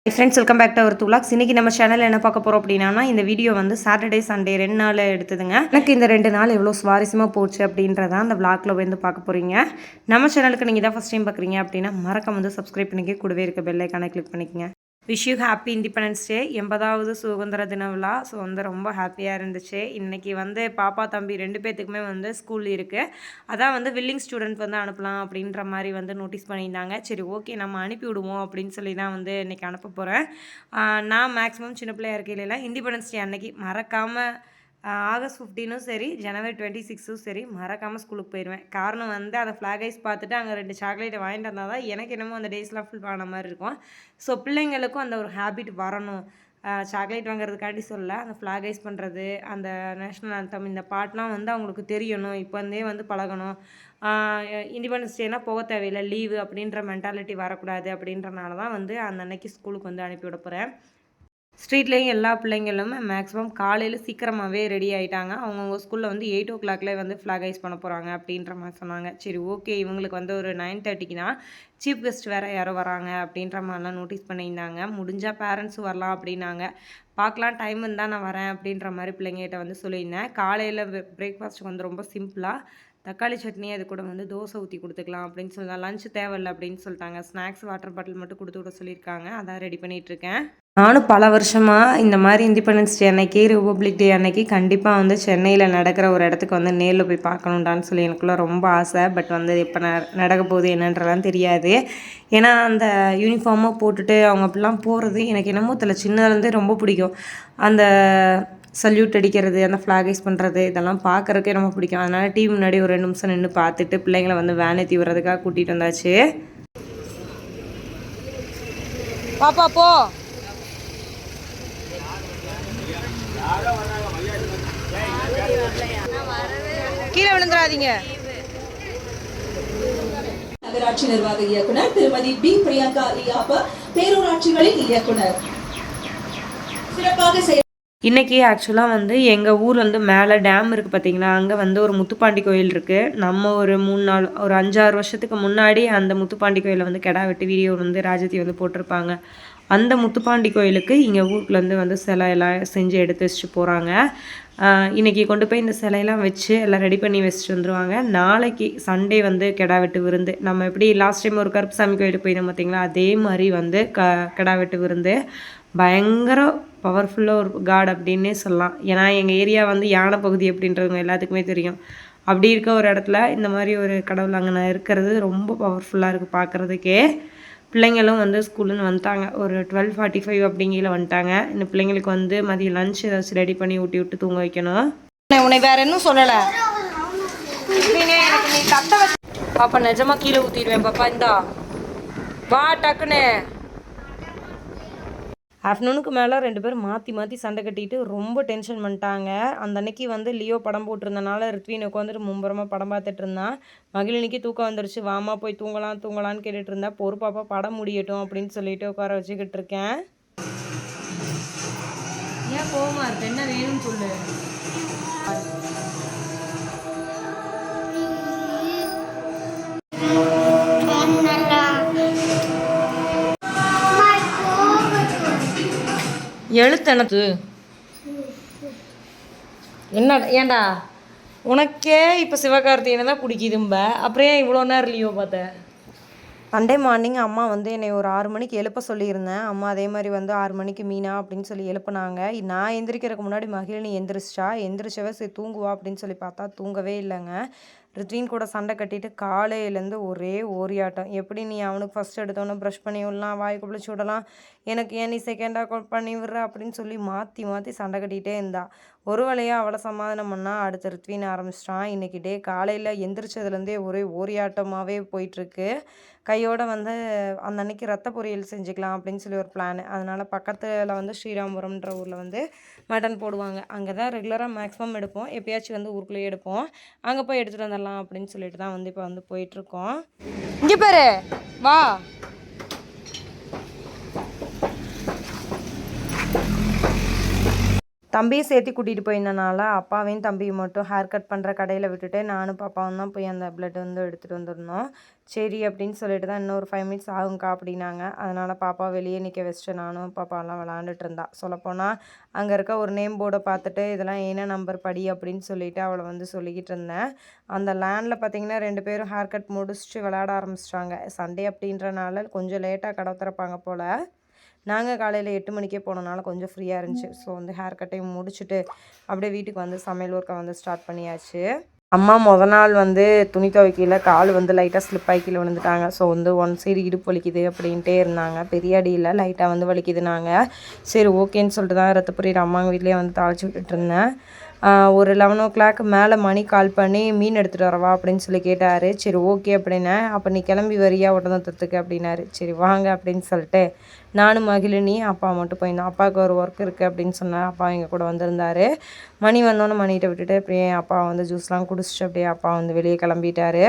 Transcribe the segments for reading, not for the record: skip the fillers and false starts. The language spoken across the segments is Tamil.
Friends welcome back to our துலாக்ஸ். இன்றைக்கி நம்ம சேனலில் என்ன பார்க்க போகிறோம் அப்படின்னா, இந்த வீடியோ வந்து சாட்டர்டே சண்டே 2 நாள் எடுத்ததுங்க. எனக்கு இந்த 2 நாள் எவ்வளோ சுவாரஸ்யமாக போச்சு அப்படின்றதான் அந்த விளாக்ல வந்து பார்க்க போகிறீங்க. நம்ம சேனலுக்கு நீங்கள் தான் ஃபஸ்ட் டைம் பார்க்குறீங்க அப்படின்னா மறக்காம வந்து சப்ஸ்கிரைப் பண்ணிக்க, கூடவே இருக்க பெல் ஐக்கானை கிளிக் பண்ணிக்கங்க. Wish you happy independence day, 80வது சுதந்திர தின விழா. ஸோ வந்து ரொம்ப ஹாப்பியாக இருந்துச்சு. இன்றைக்கி வந்து பாப்பா தம்பி 2 பேர்த்துக்குமே வந்து ஸ்கூல் இருக்குது. அதான் வந்து வில்லிங் ஸ்டூடெண்ட் வந்து அனுப்பலாம் அப்படின்ற மாதிரி வந்து நோட்டீஸ் பண்ணியிருந்தாங்க. சரி ஓகே நம்ம அனுப்பி விடுவோம் அப்படின்னு சொல்லி தான் வந்து இன்றைக்கி அனுப்ப போகிறேன். நான் மேக்ஸிமம் சின்ன பிள்ளையா இருக்கையில இண்டிபெண்டன்ஸ் டே அன்னைக்கு மறக்காமல் ஆகஸ்ட் 15ம் சரி, ஜனவரி 26ம் சரி மறக்காமல் ஸ்கூலுக்கு போயிடுவேன். காரணம் வந்து அந்த ஃப்ளாக் ஐஸ் பார்த்துட்டு அங்கே 2 சாக்லேட்டை வாங்கிட்டு வந்தால் தான் எனக்கு என்னமோ அந்த டேஸ்லாம் ஃபுல் ஆன மாதிரி இருக்கும். ஸோ பிள்ளைங்களுக்கும் அந்த ஒரு ஹேபிட் வரணும். சாக்லேட் வாங்குறதுக்காண்டி சொல்ல, அந்த ஃப்ளாக் ஐஸ் பண்ணுறது, அந்த நேஷ்னல் ஆந்தம், இந்த பாட்டெலாம் வந்து அவங்களுக்கு தெரியணும். இப்போ இருந்தே வந்து பழகணும். இண்டிபெண்டன்ஸ் டேனா போக தேவையில்லை, லீவு அப்படின்ற மென்டாலிட்டி வரக்கூடாது. அப்படின்றனால தான் வந்து அந்த அன்னைக்கு ஸ்கூலுக்கு வந்து அனுப்பிவிட போகிறேன். ஸ்ட்ரீட்லேயும் எல்லா பிள்ளைங்களும் மேக்ஸிமம் காலையில் சீக்கிரமாகவே ரெடி ஆகிட்டாங்க. அவங்கவுங்க ஸ்கூலில் வந்து 8 o'clockலேயே வந்து ஃப்ளாக் ஐஸ் பண்ண போகிறாங்க அப்படின்ற மாதிரி சொன்னாங்க. சரி ஓகே, இவங்களுக்கு வந்து ஒரு 9:30க்கு தான் சீஃப் கெஸ்ட் வேறு யாரோ வராங்க அப்படின்ற மாதிரிலாம் நோட்டீஸ் பண்ணியிருந்தாங்க. முடிஞ்சால் பேரண்ட்ஸும் வரலாம் அப்படின்னாங்க. பார்க்கலாம், டைம் இருந்தால் நான் வரேன் அப்படின்ற மாதிரி பிள்ளைங்கிட்ட வந்து சொல்லியிருந்தேன். காலையில் பிரேக்ஃபாஸ்ட்டுக்கு வந்து ரொம்ப சிம்பிளாக தக்காளி சட்னி, அது கூட வந்து தோசை ஊற்றி கொடுத்துக்கலாம் அப்படின்னு சொல்லலாம். லஞ்சு தேவையில்லை அப்படின்னு சொல்லிட்டாங்க. ஸ்நாக்ஸ் வாட்டர் பாட்டில் மட்டும் கொடுத்து விட சொல்லியிருக்காங்க. அதான் ரெடி பண்ணிகிட்ருக்கேன். நானும் பல வருஷமாக இந்த மாதிரி இண்டிபெண்டன்ஸ் டே அன்னைக்கு, ரிபப்ளிக் டே அன்னைக்கு கண்டிப்பாக வந்து சென்னையில் நடக்கிற ஒரு இடத்துக்கு வந்து நேரில் போய் பார்க்கணுண்டான்னு சொல்லி எனக்குள்ள ரொம்ப ஆசை. பட் வந்து இப்போ நடக்க போகுது என்னன்றலாம் தெரியாது. ஏன்னா அந்த யூனிஃபார்மாக போட்டுட்டு அவங்க அப்படிலாம் போகிறது எனக்கு என்னமோ தெரியல, சின்னதுலேருந்தே ரொம்ப பிடிக்கும். அந்த சல்யூட் அடிக்கிறது, அந்த ஃப்ளாக் ஐஸ் பண்ணுறது, இதெல்லாம் பார்க்குறதுக்கே ரொம்ப பிடிக்கும். அதனால் டிவி முன்னாடி ஒரு 2 நிமிஷம் நின்று பார்த்துட்டு பிள்ளைங்களை வந்து வேன் ஏற்றி விடுறதுக்காக கூட்டிகிட்டு வந்தாச்சு. பாப்பா போ, கீழே விழுந்துடாதீங்க. நகராட்சி நிர்வாக இயக்குனர் திருமதி பி பிரியங்கா லியாபா, பேரூராட்சிகளின் இயக்குனர் சிறப்பாக இன்றைக்கி ஆக்சுவலாக வந்து எங்கள் ஊர் வந்து மேலே டேம் இருக்குது பார்த்தீங்களா, அங்கே வந்து ஒரு முத்துப்பாண்டி கோயில் இருக்குது. நம்ம ஒரு 5-6 வருஷத்துக்கு முன்னாடி அந்த முத்துப்பாண்டி கோயிலை வந்து கெடா வெட்டி வீடியோ வந்து ராஜதி வந்து போட்டிருப்பாங்க. அந்த முத்துப்பாண்டி கோயிலுக்கு இங்கே ஊருக்குலேருந்து வந்து சிலை எல்லாம் செஞ்சு எடுத்து வச்சுட்டு போகிறாங்க. இன்றைக்கி கொண்டு போய் இந்த சிலையெல்லாம் வச்சு எல்லாம் ரெடி பண்ணி வச்சுட்டு வந்துடுவாங்க. நாளைக்கு சண்டே வந்து கெடா வெட்டு விருந்து. நம்ம எப்படி லாஸ்ட் டைம் ஒரு கருப்புசாமி கோயிலுக்கு போயிருந்தோம் பார்த்தீங்களா, அதே மாதிரி வந்து கெடா வெட்டு விருந்து. பயங்கர பவர்ஃபுல்லாக ஒரு காட் அப்படின்னே சொல்லலாம். ஏன்னா எங்கள் ஏரியா வந்து யானை பகுதி அப்படின்றவங்க எல்லாத்துக்குமே தெரியும். அப்படி இருக்க ஒரு இடத்துல இந்த மாதிரி ஒரு கடவுள் அங்கே இருக்கிறது ரொம்ப பவர்ஃபுல்லாக இருக்குது பார்க்குறதுக்கே. பிள்ளைங்களும் வந்து ஸ்கூலுன்னு வந்துட்டாங்க. ஒரு 12:45 அப்படிங்கிற வந்துட்டாங்க. இந்த பிள்ளைங்களுக்கு வந்து மதியம் லஞ்ச் ஏதாச்சும் ரெடி பண்ணி ஊட்டி விட்டு தூங்க வைக்கணும். உன்னை வேற இன்னும் சொல்லலை. எனக்கு நீ கத்த வச்சு பாப்பா, நிஜமாக கீழே ஊற்றிடுவேன் பாப்பா. இந்தா வா டக்குன்னு. ஆஃப்டர்நூனுக்கு மேலே 2 பேரும் மாற்றி சண்டை கட்டிட்டு ரொம்ப டென்ஷன் பண்ணிட்டாங்க. அந்த அன்னைக்கு வந்து லியோ படம் போட்டிருந்தனால ரித்வின் உட்காந்துட்டு மும்பரமாக படம் பார்த்துட்டு இருந்தான். மகிழினிக்கு தூக்கம் வந்துருச்சு. வாமா போய் தூங்கலான்னு கேட்டுட்டு இருந்தா. பொறுப்பாப்பா படம் முடியட்டும் அப்படின்னு சொல்லிட்டு உட்கார வச்சுக்கிட்டு இருக்கேன். ஏன் கோவமா இருக்கு, என்ன வேணும்னு சொல்லு. எழுத்தனது என்ன ஏண்டா உனக்கே இப்போ சிவகார்த்திகேயனை தான் பிடிக்குதும்ப, அப்புறம் ஏன் இவ்வளோ நேரம் லியோ பார்த்தேன்? சண்டே மார்னிங் அம்மா வந்து என்னை ஒரு 6 மணிக்கு எழுப்ப சொல்லியிருந்தேன். அம்மா அதே மாதிரி வந்து 6 மணிக்கு மீனா அப்படின்னு சொல்லி எழுப்புனாங்க. நான் எந்திரிக்கிறதுக்கு முன்னாடி மகிழினி எந்திரிச்சவ சரி தூங்குவா அப்படின்னு சொல்லி பார்த்தா தூங்கவே இல்லைங்க. ரித்வின் கூட சண்டை கட்டிட்டு காலையிலேருந்து ஒரே ஓரியாட்டம். எப்படி நீ அவனுக்கு ஃபஸ்ட் எடுத்தோன்னே ப்ரஷ் பண்ணி விடலாம், வாய் குளிச்சு விடலாம், எனக்கு ஏன் நீ செகண்டாக பண்ணி விடுற அப்படின்னு சொல்லி மாற்றி சண்டை கட்டிகிட்டே இருந்தா. ஒரு வழியாக அவளை சமாதானம் பண்ணால் அடுத்த ரித்வின் ஆரம்பிச்சிட்டான். இன்றைக்கி டே காலையில் எந்திரிச்சதுலேருந்தே ஒரே ஓரியாட்டமாகவே போயிட்டுருக்கு. கையோடு வந்து அந்த அன்னைக்கு ரத்த பொரியல் செஞ்சுக்கலாம் அப்படின்னு சொல்லி ஒரு பிளான். அதனால் பக்கத்தில் வந்து ஸ்ரீராம்புரம்ன்ற ஊரில் வந்து மட்டன் போடுவாங்க. அங்கே தான் ரெகுலராக மேக்ஸிமம் எடுப்போம். எப்பயாச்சும் வந்து ஊருக்குள்ளேயே எடுப்போம். அங்கே போய் எடுத்துகிட்டு வந்துடலாம் அப்படின்னு சொல்லிட்டு தான் வந்து இப்போ வந்து போயிட்டுருக்கோம். இங்கே பாரு வா. தம்பியை சேர்த்து கூட்டிகிட்டு போயிருந்தனால அப்பாவையும் தம்பியும் மட்டும் ஹேர் கட் பண்ணுற கடையில் விட்டுட்டு நானும் பாப்பாவும் தான் போய் அந்த பிளட் வந்து எடுத்துகிட்டு வந்திருந்தோம். சரி அப்படின்னு சொல்லிட்டு தான் இன்னும் ஒரு 5 மினிட்ஸ் ஆகுங்க்கா அப்படின்னாங்க. அதனால் பாப்பா வெளியே நிற்க வச்சுட்டு நானும் பாப்பாவெல்லாம் விளாண்டுட்டு இருந்தா. சொல்லப்போனால் அங்கே இருக்க ஒரு நேம் போர்டை பார்த்துட்டு இதெல்லாம் என்ன நம்பர் படி அப்படின்னு சொல்லிட்டு அவளை வந்து சொல்லிக்கிட்டு இருந்தேன். அந்த லேண்டில் பார்த்திங்கன்னா 2 பேரும் ஹேர் கட் முடிச்சுட்டு விளையாட ஆரம்பிச்சிட்டாங்க. சண்டே அப்படின்றனால கொஞ்சம் லேட்டாக கடை திறப்பாங்க போல். நாங்கள் காலையில் 8 மணிக்கே போனனால கொஞ்சம் ஃப்ரீயாக இருந்துச்சு. ஸோ வந்து ஹேர் கட்டையும் முடிச்சுட்டு அப்படியே வீட்டுக்கு வந்து சமையல் ஒர்க்கை வந்து ஸ்டார்ட் பண்ணியாச்சு. அம்மா நாள் வந்து துணி துவைக்கையில் கால் வந்து லைட்டாக ஸ்லிப் ஆகி கீழே விழுந்துட்டாங்க. ஸோ வந்து ஒன் சைடு இடுப்பு வலிக்குது அப்படின்ட்டே இருந்தாங்க. பெரிய அடியில் லைட்டாக வந்து வலிக்குதுனாங்க. சரி ஓகேன்னு சொல்லிட்டு தான் ரத்தப்புரியிற அம்மாங்க வீட்லேயே வந்து தாளித்து விட்டுட்டு இருந்தேன். ஒரு 11 o'clock மேலே மணி கால் பண்ணி மீன் எடுத்துகிட்டு வரவா அப்படின்னு சொல்லி கேட்டார். சரி ஓகே அப்படின்னேன். அப்போ நீ கிளம்பி வரியா ஒட்டந்தத்துக்கு அப்படின்னாரு. சரி வாங்க அப்படின்னு சொல்லிட்டு நானும் மகிழினி அப்பா மட்டும் போயிருந்தோம். அப்பாவுக்கு ஒரு ஒர்க் இருக்குது அப்படின்னு சொன்னார். அப்பா எங்கள் கூட வந்திருந்தார். மணி வந்தோன்னே மணிகிட்ட விட்டுட்டு அப்படியே அப்பா வந்து ஜூஸ்லாம் குடிச்சிட்டு அப்படியே அப்பா வந்து வெளியே கிளம்பிட்டார்.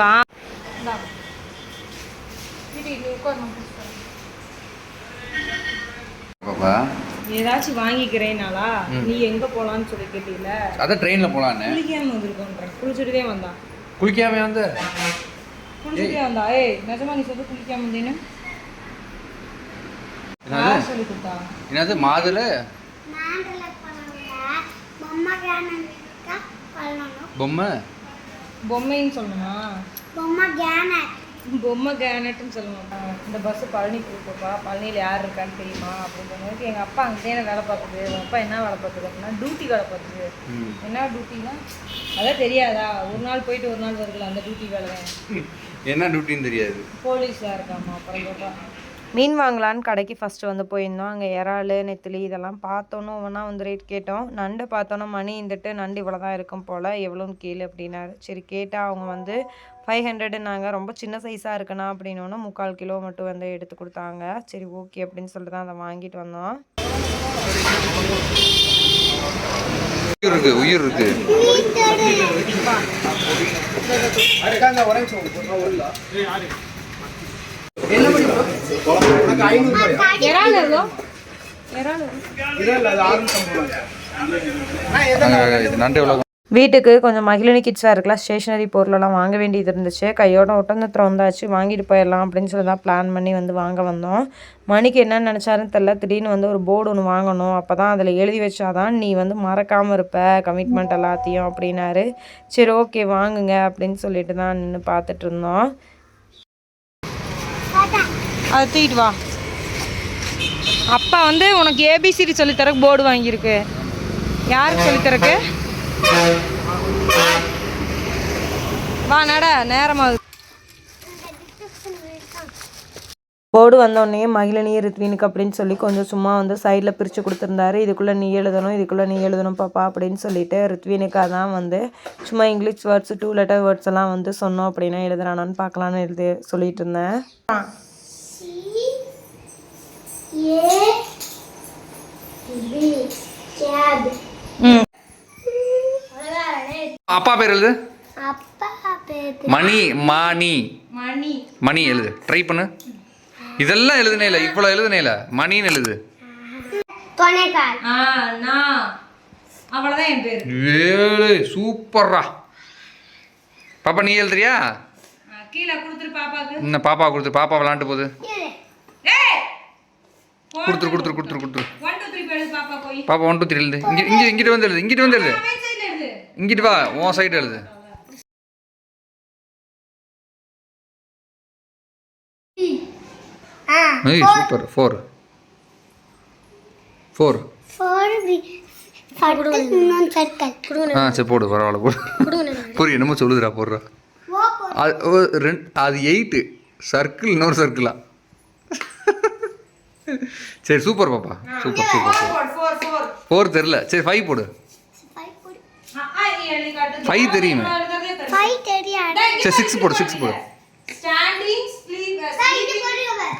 வா ஏதாச்சும் வாங்கிக்கிறேனாலா நீ எங்க போலான்னு சொல்லி கேட்டீல. அதான் ட்ரெயின்ல போலான்னு குளிக்காம வந்திருக்கோன்ற. குளிச்சுட்டே வந்தான். குளிக்காம வந்து குளிச்சுட்டே வந்தா. நிஜமா நீ சொல்லி குளிக்காம வந்தேன்னு சொல்லி கொடுத்தா. என்னது மாதுள பொம்மை பொம்மைன்னு சொல்லணுமா? பொம்மை கேனட்னு சொல்லுவாங்க. இந்த பஸ்ஸு பழனி போப்பா, பழனியில் யார் இருக்கான்னு தெரியுமா அப்படின்னு சொன்னதுக்கு எங்கள் அப்பா அங்கேயே வேலை பார்க்குது. உங்கள் அப்பா என்ன வேலை பார்க்குது அப்படின்னா டியூட்டி வேலை பார்க்குது. என்ன டியூட்டினா அதான் தெரியாதா? ஒரு நாள் போயிட்டு ஒரு நாள் வருதுல, அந்த டியூட்டி வேலை தான். என்ன டியூட்டின்னு தெரியாது. போலீஸாக இருக்காமா. அப்புறம் கேட்டா மீன் வாங்கலான்னு கடைக்கு ஃபஸ்ட்டு வந்து போயிருந்தோம். அங்கே இறால் நெத்திலி இதெல்லாம் பார்த்தோன்னு ஒவ்வொன்றா வந்து ரேட் கேட்டோம். நண்டு பார்த்தோன்னா மணி இருந்துட்டு நண்டு இவ்வளோ தான் இருக்கும் போல், எவ்வளோன்னு கேளு அப்படின்னாரு. சரி கேட்டால் அவங்க வந்து 500ன்னாங்க. ரொம்ப சின்ன சைஸாக இருக்குண்ணா அப்படின்னோன்னா 3/4 கிலோ மட்டும் வந்து எடுத்து கொடுத்தாங்க. சரி ஓகே அப்படின்னு சொல்லிட்டு தான் அதை வாங்கிட்டு வந்தோம். உயிர் இருக்கு. வீட்டுக்கு கொஞ்சம் மகிழினி கிட்ஸாக இருக்கலாம் ஸ்டேஷ்னரி பொருளெல்லாம் வாங்க வேண்டியது இருந்துச்சு. கையோட ஒட்டந்தத்திரம் வந்தாச்சு, வாங்கிட்டு போயிடலாம் அப்படின்னு சொல்லி தான் பிளான் பண்ணி வந்து வாங்க வந்தோம். மணிக்கு என்னன்னு நினச்சாருன்னு தெரில. திடீர்னு வந்து ஒரு போர்டு ஒன்று வாங்கணும், அப்போ தான் அதில் எழுதி வச்சாதான் நீ வந்து மறக்காமல் இருப்ப கமிட்மெண்ட் எல்லாத்தையும் அப்படின்னாரு. சரி ஓகே வாங்குங்க அப்படின்னு சொல்லிட்டு தான் நின்று பார்த்துட்டு இருந்தோம். அதை தூக்கிட்டு வா. அப்பா வந்து உனக்கு ஏபிசிடி சொல்லித்தரக்கு போர்டு வாங்கியிருக்கு. யாருக்கு சொல்லித்தரக்கு? வா நட, நேரமாகுது. போர்டு வந்தோடனே மகிழினி ரித்வினுக்கு அப்படின்னு சொல்லி கொஞ்சம் சும்மா வந்து சைடில் பிரித்து கொடுத்துருந்தாரு. இதுக்குள்ளே நீ எழுதணும், இதுக்குள்ளே நீ எழுதணும் பாப்பா அப்படின்னு சொல்லிட்டு ரித்வினுக்கு அதான் வந்து சும்மா இங்கிலீஷ் வேர்ட்ஸ் 2 letter வேர்ட்ஸ் எல்லாம் வந்து சொன்னோம் அப்படின்னா எழுதுறானான்னு பார்க்கலான்னு எழுதி சொல்லிட்டு இருந்தேன். அப்பா பேர் எழுது. மணி மாணி மணி எழுது. ட்ரை பண்ணு. இதெல்லாம் எழுதுனே இல்லை, இவ்வளோ எழுதுனே இல்லை. மணின்னு எழுது. அவ்வளோதான் என் பேர். ஏழு சூப்பர்ரா. பாப்பா நீ எழுதுறியா? கீழே கொடுத்துரு பாப்பாக்கு. இன்னும் பாப்பா கொடுத்துரு. பாப்பா விளாண்டு போகுது. கொடுத்துரு கொடுத்துரு கொடுத்துரு கொடுத்துரு. பாப்பா 1 2 3 எழுது. இங்கிட்டு வந்து எழுது. இங்கிட்டு வந்து எழுது. இங்கிட்டு வா, உன் சைடு எழுது. சூப்பர். 4 சரி போடு, பரவாயில்ல போடு. புரிய என்னமோ சொல்லுதுடா, போடுறா. அது 8 சர்க்கிள், இன்னொரு சர்க்கிளா? சரி சூப்பர் பாப்பா, சூப்பர் சூப்பர் சூப்பர். 4 தெரியல, சரி 5 போடு. 5 தெரியுமே. சரி 6 போடு, 6 போடு.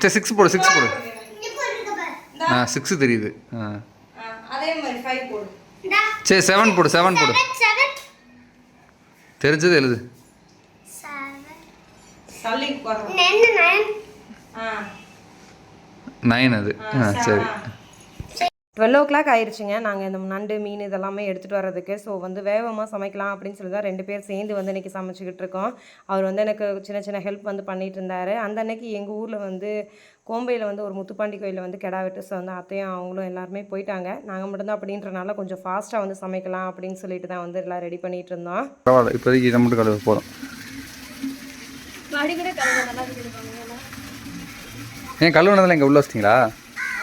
சரி 6 போடு, 6 போடு. 6 தெரியுது. சரி 7 போடு, 7 போடு. தெரிஞ்சது எழுது. தள்ளி உட்காரணும். 9 அது சரி 12 ஆயிடுச்சுங்க. நாங்கள் இந்த நண்டு மீன் இதெல்லாமே எடுத்துகிட்டு வர்றதுக்கு. ஸோ வந்து வேகமாக சமைக்கலாம் அப்படின்னு சொல்லி தான் 2 பேர் சேர்ந்து வந்து இன்றைக்கி சமைச்சிக்கிட்டு இருக்கோம். அவர் வந்து எனக்கு சின்ன சின்ன ஹெல்ப் வந்து பண்ணிகிட்டு இருந்தார். அந்த அன்னைக்கு எங்கள் ஊரில் வந்து கோம்பையில் வந்து ஒரு முத்துப்பாண்டி கோயிலில் வந்து கிடா வெட்டு. ஸோ வந்து அத்தையும் அவங்களும் எல்லாருமே போயிட்டாங்க. நாங்கள் மட்டும்தான் அப்படின்றனால கொஞ்சம் ஃபாஸ்ட்டாக வந்து சமைக்கலாம் அப்படின்னு சொல்லிட்டு தான் வந்து எல்லாம் ரெடி பண்ணிகிட்டு இருந்தோம். பரவாயில்ல, இப்போதைக்கு இதை மட்டும் கழுவு போதும். ஏன் கழுவுனதில் இங்கே உள்ள வச்சிட்டிங்களா?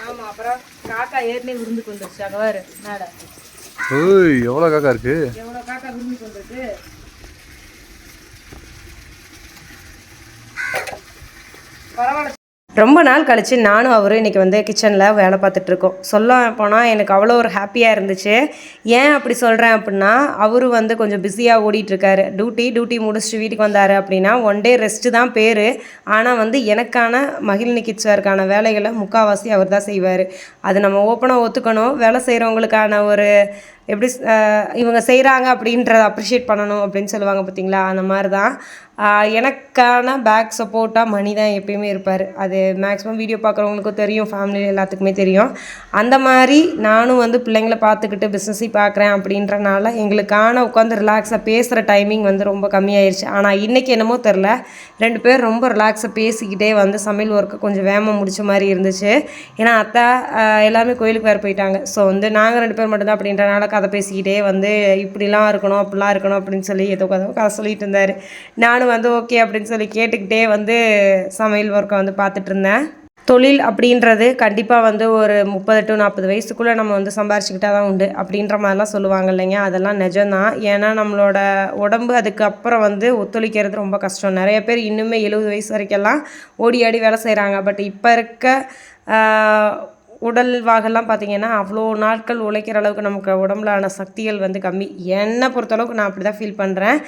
ஆமாம், அப்புறம் காக்கா ஏற்கனவே விருந்துக்கு வந்துருச்சு. அங்கே வேறு மேடை ஓய் எவ்வளோ காக்கா இருக்கு, எவ்வளோ காக்கா விருந்துக்கு வந்துருக்கு. பரவாயில்ல. ரொம்ப நாள் கழித்து நானும் அவரும் இன்றைக்கி வந்து கிச்சனில் வேலை பார்த்துட்ருக்கோம். சொல்ல போனால் எனக்கு அவ்வளோ ஒரு ஹாப்பியாக இருந்துச்சு. ஏன் அப்படி சொல்கிறேன் அப்படின்னா, அவரு வந்து கொஞ்சம் பிஸியாக ஓடிட்டுருக்காரு. டியூட்டி முடிச்சுட்டு வீட்டுக்கு வந்தார் அப்படின்னா 1 டே ரெஸ்ட்டு தான் பேர். ஆனால் வந்து எனக்கான மகிழினி கிட்ஸாருக்கான வேலைகளை முக்கால்வாசி அவர் தான் செய்வார். அது நம்ம ஓப்பனாக ஒத்துக்கணும். வேலை செய்கிறவங்களுக்கான ஒரு எப்படி இவங்க செய்கிறாங்க அப்படின்றத அப்ரிஷியேட் பண்ணணும் அப்படின்னு சொல்லுவாங்க பார்த்தீங்களா, அந்த மாதிரி தான். எனக்கான பேக் சப்போர்ட்டாக மணி தான் எப்பயுமே இருப்பார். அது மேக்ஸிமம் வீடியோ பார்க்குறவங்களுக்கும் தெரியும், ஃபேமிலி எல்லாத்துக்குமே தெரியும். அந்த மாதிரி நானும் வந்து பிள்ளைங்கள பார்த்துக்கிட்டு பிஸ்னஸையும் பார்க்குறேன் அப்படின்றனால எங்களுக்கான உட்காந்து ரிலாக்ஸாக பேசுகிற டைமிங் வந்து ரொம்ப கம்மியாயிருச்சு. ஆனால் இன்றைக்கி என்னமோ தெரில, 2 பேர் ரொம்ப ரிலாக்ஸாக பேசிக்கிட்டே வந்து சமையல் ஒர்க்கை கொஞ்சம் வேகமாக முடித்த மாதிரி இருந்துச்சு. ஏன்னா அத்தா எல்லாருமே கோயிலுக்கு வேறு போயிட்டாங்க. ஸோ வந்து நாங்கள் 2 பேர் மட்டும்தான் அப்படின்றனால கதை பேசிக்கிட்டே வந்து இப்படிலாம் இருக்கணும் அப்படிலாம் இருக்கணும் அப்படின்னு சொல்லி ஏதோ கதை சொல்லிட்டு இருந்தார். நானும் வந்து ஓகே அப்படின்னு சொல்லி கேட்டுக்கிட்டே வந்து சமையல் ஒர்க்கை வந்து பார்த்துட்டு இருந்தேன். தொழில் அப்படின்றது கண்டிப்பாக வந்து ஒரு 30 to 40 வயசுக்குள்ளே நம்ம வந்து சம்பாரிச்சுக்கிட்டா தான் உண்டு அப்படின்ற மாதிரிலாம் சொல்லுவாங்க இல்லைங்க. அதெல்லாம் நிஜம்தான். ஏன்னா நம்மளோட உடம்பு அதுக்கப்புறம் வந்து ஒத்துழைக்கிறது ரொம்ப கஷ்டம். நிறைய பேர் இன்னுமே 70 வயசு வரைக்கெல்லாம் ஓடி ஆடி வேலை செய்கிறாங்க. பட் இப்போ இருக்க உடல் வாகெல்லாம் பார்த்திங்கன்னா அவ்வளோ நாட்கள் உழைக்கிற அளவுக்கு நமக்கு உடம்புலான சக்திகள் வந்து கம்மி. என்னை பொறுத்தளவுக்கு நான் அப்படி தான் ஃபீல் பண்ணுறேன்.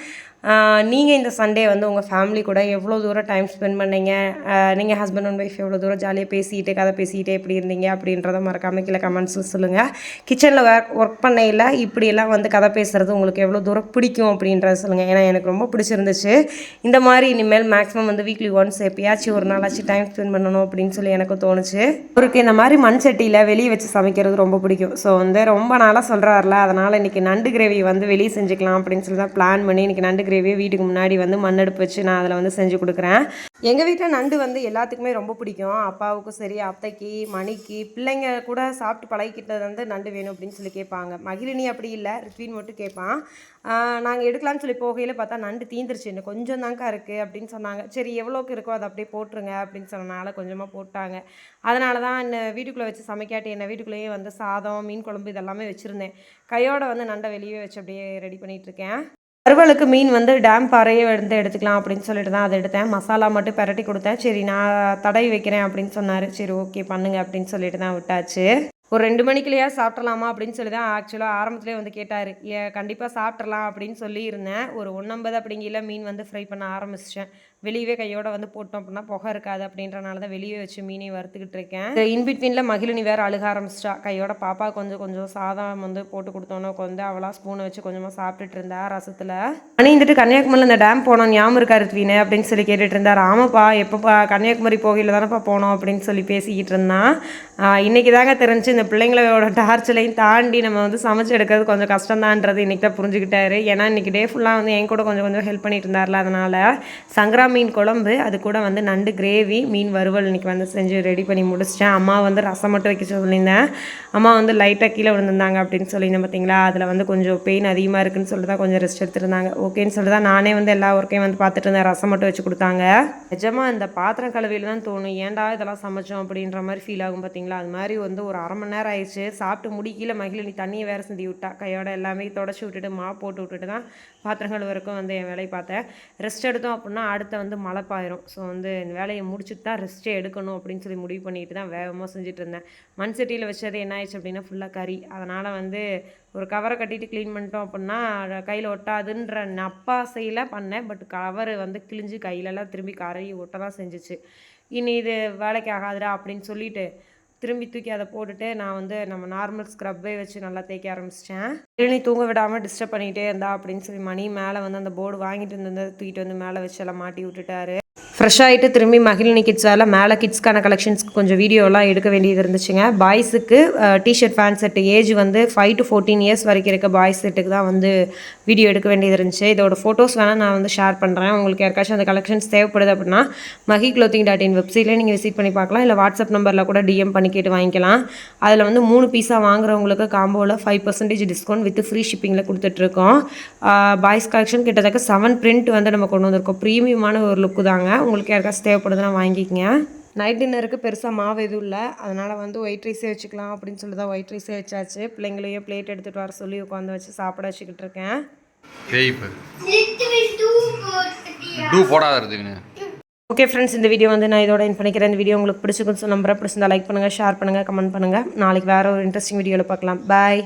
நீங்கள் இந்த சண்டே வந்து உங்கள் ஃபேமிலி கூட எவ்வளோ தூரம் டைம் ஸ்பெண்ட் பண்ணீங்க, நீங்கள் ஹஸ்பண்ட் அண்ட் ஒய்ஃப் எவ்வளோ தூரம் ஜாலியாக பேசிக்கிட்டு கதை பேசிக்கிட்டே எப்படி இருந்தீங்க அப்படின்றத மறக்காமல் கீழே கமெண்ட்ஸில் சொல்லுங்கள். கிச்சனில் ஒர்க் பண்ணையில் இப்படியெல்லாம் வந்து கதை பேசுகிறது உங்களுக்கு எவ்வளோ தூரம் பிடிக்கும் அப்படின்றத சொல்லுங்கள். ஏன்னா எனக்கு ரொம்ப பிடிச்சிருந்துச்சு. இந்த மாதிரி இனிமேல் மேக்ஸிமம் வந்து வீக்லி ஒன்ஸ் எப்பயாச்சும் ஒரு நாளாச்சும் டைம் ஸ்பெண்ட் பண்ணணும் அப்படின்னு சொல்லி எனக்கு தோணுச்சு. அவருக்கு இந்த மாதிரி மண் சட்டியில் வெளியே வச்சு சமைக்கிறது ரொம்ப பிடிக்கும். ஸோ வந்து ரொம்ப நாளாக சொல்கிறாருல, அதனால் இன்றைக்கி நண்டு கிரேவி வந்து வெளியே செஞ்சுக்கலாம் அப்படின்னு சொல்லி தான் பிளான் பண்ணி இன்றைக்கி நண்டு கிரேவியை வீட்டுக்கு முன்னாடி வந்து மண்ணெடுப்பு வச்சு நான் அதில் வந்து செஞ்சு கொடுக்குறேன். எங்கள் வீட்டில் நண்டு வந்து எல்லாத்துக்குமே ரொம்ப பிடிக்கும். அப்பாவுக்கும் சரி, அத்தைக்கு, மணிக்கு, பிள்ளைங்க கூட சாப்பிட்டு பழகிக்கிட்டது வந்து நண்டு வேணும் அப்படின்னு சொல்லி கேட்பாங்க. மகிழினி அப்படி இல்லை, ரித்வின் மட்டும் கேட்பான். நாங்கள் எடுக்கலான்னு சொல்லி போகையில் பார்த்தா நண்டு தீந்துருச்சு, இன்னும் கொஞ்சம் தாங்க்கா இருக்குது அப்படின்னு சொன்னாங்க. சரி எவ்வளோக்கு இருக்கோ அதை அப்படியே போட்டுருங்க அப்படின்னு சொன்னனால கொஞ்சமாக போட்டாங்க. அதனால தான் என்ன வீட்டுக்குள்ளே வச்சு சமைக்காட்டி என்ன வீட்டுக்குள்ளேயே வந்து சாதம், மீன் குழம்பு இதெல்லாமே வச்சுருந்தேன். கையோடு வந்து நண்டை வெளியே வச்சு அப்படியே ரெடி பண்ணிகிட்ருக்கேன். வறுவலுக்கு மீன் வந்து டேம் பாறையே வந்து எடுத்துக்கலாம் அப்படின்னு சொல்லிட்டு தான் அதை எடுத்தேன். மசாலா மட்டும் பரட்டி கொடுத்தேன். சரி நான் தடவி வைக்கிறேன் அப்படின்னு சொன்னார். சரி ஓகே பண்ணுங்க அப்படின்னு சொல்லிட்டு தான் விட்டாச்சு. ஒரு 2 மணிக்குள்ளேயா சாப்பிட்றலாமா அப்படின்னு சொல்லி தான் ஆக்சுவலாக ஆரம்பத்துலேயே வந்து கேட்டார். கண்டிப்பாக சாப்பிட்றலாம் அப்படின்னு சொல்லி இருந்தேன். ஒரு 1:50 அப்படிங்கிற மீன் வந்து ஃப்ரை பண்ண ஆரம்பிச்சிட்டேன். வெளியவே கையோட வந்து போட்டோம் அப்படின்னா புகை இருக்காது அப்படின்றனால தான் வெளியே வச்சு மீனை வறுத்துக்கிட்டு இருக்கேன். இன்பிட்வீனில் மகிழினி வேறு அழுக ஆரம்பிச்சிட்டா. கையோட பாப்பா கொஞ்சம் சாதம் வந்து போட்டு கொடுத்தோன்னே வந்து அவளாக ஸ்பூனை வச்சு கொஞ்சமாக சாப்பிட்டுட்டு இருந்தா ரசத்தில். அணிந்துட்டு கன்னியாகுமரியில் இந்த டேம் போனோம் ஞாபகம் இருக்கா ரித்வினு அப்படின்னு சொல்லி கேட்டுட்டு இருந்தார். ஆமாப்பா எப்போப்பா கன்னியாகுமரி போகையில் தானேப்பா போனோம் அப்படின்னு சொல்லி பேசிக்கிட்டு இருந்தான். இன்றைக்கி தாங்க தெரிஞ்சு இந்த பிள்ளைங்களோட டார்ச்சலையும் தாண்டி நம்ம வந்து சமைச்சு எடுக்கிறது கொஞ்சம் கஷ்டம்தான்றது இன்றைக்கி தான் புரிஞ்சுக்கிட்டாரு. ஏன்னா இன்றைக்கி டே ஃபுல்லாக வந்து என் கூட கொஞ்சம் ஹெல்ப் பண்ணிட்டு இருந்தார்ல, அதனால் சங்கரா மீன் குழம்பு, அது கூட வந்து நண்டு கிரேவி, மீன் வறுவல் இன்றைக்கி வந்து செஞ்சு ரெடி பண்ணி முடிச்சிட்டேன். அம்மா வந்து ரசம் மட்டும் வைக்க சொல்லியிருந்தேன். அம்மா வந்து லைட்டாக கீழே விழுந்திருந்தாங்க அப்படின்னு சொல்லியிருந்தேன் பார்த்தீங்களா, அதில் வந்து கொஞ்சம் பெயின் அதிகமாக இருக்குதுன்னு சொல்லிட்டு தான் கொஞ்சம் ரெஸ்ட் எடுத்துருந்தாங்க. ஓகேன்னு சொல்லிட்டு தான் நானே வந்து எல்லா ஒர்க்கையும் வந்து பார்த்துட்டு இருந்தேன். ரசம் மட்டும் வச்சு கொடுத்தாங்க. நிஜமாக இந்த பாத்திரம் கழுவியில் தான் தோணும், ஏன்டா இதெல்லாம் சமைச்சோம் அப்படின்ற மாதிரி ஃபீல் ஆகும் பார்த்தீங்களா. அது மாதிரி வந்து ஒரு 1/2 மணி நேரம் ஆயிடுச்சு. சாப்பிட்டு முடிக்கல மகிழினி தண்ணியை வேறு சிந்தி விட்டா. கையோட எல்லாமே தொடச்சி விட்டுட்டு போட்டு விட்டுட்டு தான் பாத்திரங்கள் வரைக்கும் வந்து என் வேலையை பார்த்தேன். ரெஸ்ட் எடுத்தோம் அப்படின்னா அடுத்த வந்து மழை பாயிரும். ஸோ வந்து இந்த வேலையை முடிச்சுட்டு தான் ரெஸ்ட்டே எடுக்கணும் அப்படின்னு சொல்லி முடிவு பண்ணிட்டு தான் வேகமாக செஞ்சுட்டு இருந்தேன். மண் சட்டியில் வச்சது என்ன ஆயிடுச்சு அப்படின்னா ஃபுல்லாக கறி. அதனால் வந்து ஒரு கவரை கட்டிட்டு க்ளீன் பண்ணிட்டோம் அப்படின்னா கையில் ஒட்டாதுன்ற நப்பாசையில் பண்ணேன். பட் கவர் வந்து கிழிஞ்சு கையிலலாம் திரும்பி கறி ஒட்ட தான் செஞ்சிச்சு. இனி இது வேலைக்கு ஆகாதுடா அப்படின்னு சொல்லிட்டு திரும்பி தூக்கி அதை போட்டுட்டு நான் வந்து நம்ம நார்மல் ஸ்க்ரப்பே வச்சு நல்லா தேய்க்க ஆரம்பிச்சிட்டேன். இனி தூங்க விடாமல் டிஸ்டர்ப் பண்ணிகிட்டே இருந்தா அப்படின்னு சொல்லி மணி மேலே வந்து அந்த போர்டு வாங்கிட்டு இருந்ததை தூக்கிட்டு வந்து மேலே வச்சு எல்லாம் மாட்டி விட்டுட்டாரு. ஃப்ரெஷ் ஆகிட்டு திரும்பி மகிழினி கிட்ஸால் மேலே கிட்ஸ்க்கான கலெக்ஷன்ஸ்க்கு கொஞ்சம் வீடியோலாம் எடுக்க வேண்டியது இருந்துச்சுங்க. பாய்ஸுக்கு டிஷர்ட் பேண்ட் செட்டு ஏஜ் வந்து 5 to 14 இயர்ஸ் வரைக்கும் இருக்க பாய்ஸ் செட்டுக்கு தான் வந்து வீடியோ எடுக்க வேண்டியது இருந்துச்சு. இதோட ஃபோட்டோஸ் வேணால் நான் வந்து ஷேர் பண்ணுறேன். உங்களுக்கு யாருக்காச்சும் அந்த கலெக்ஷன்ஸ் தேவைப்படுது அப்படின்னா mahiclothing.in வெப்சைட்லேயே நீங்கள் விசிட் பண்ணி பார்க்கலாம். இல்லை வாட்ஸ்அப் நம்பரில் கூட டிஎம் பண்ணி கேட்டு வாங்கிக்கலாம். அதில் வந்து 3 பீஸாக வாங்குறவங்களுக்கு காம்போவில் 5% டிஸ்கவுண்ட் வித் ஃப்ரீ ஷிப்பிங்கில் கொடுத்துட்ருக்கோம். பாய்ஸ் கலெக்ஷன் கிட்டத்தட்ட 7 பிரிண்ட் வந்து நம்ம கொண்டு வந்திருக்கோம். ப்ரீமியமான ஒரு லுக்கு தாங்க. உங்களுக்கு யாருக்காச்சும் தேவைப்படுதுன்னா வாங்கிக்கங்க. நைட் டின்னருக்கு பெருசாக மாவு எதுவும் இல்லை, அதனால் வந்து ஒயிட் ரைஸே வச்சுக்கலாம் அப்படின்னு சொல்லி தான் ஒயிட் ரைஸே வச்சாச்சு. பிள்ளைங்களையும் பிளேட் எடுத்துகிட்டு வர சொல்லி உட்காந்து வச்சு சாப்பிட வச்சுக்கிட்டு இருக்கேன். ஓகே ஃப்ரெண்ட்ஸ், இந்த வீடியோ வந்து நான் இதோட என் பண்ணிக்கிறேன். இந்த வீடியோ உங்களுக்கு பிடிச்சிருக்குன்னு நம்புறேன். பிடிச்சிருந்தா லைக் பண்ணுங்கள், ஷேர் பண்ணுங்கள், கமெண்ட் பண்ணுங்கள். நாளைக்கு வேறு ஒரு இன்ட்ரெஸ்டிங் வீடியோவில் பார்க்கலாம். பாய்.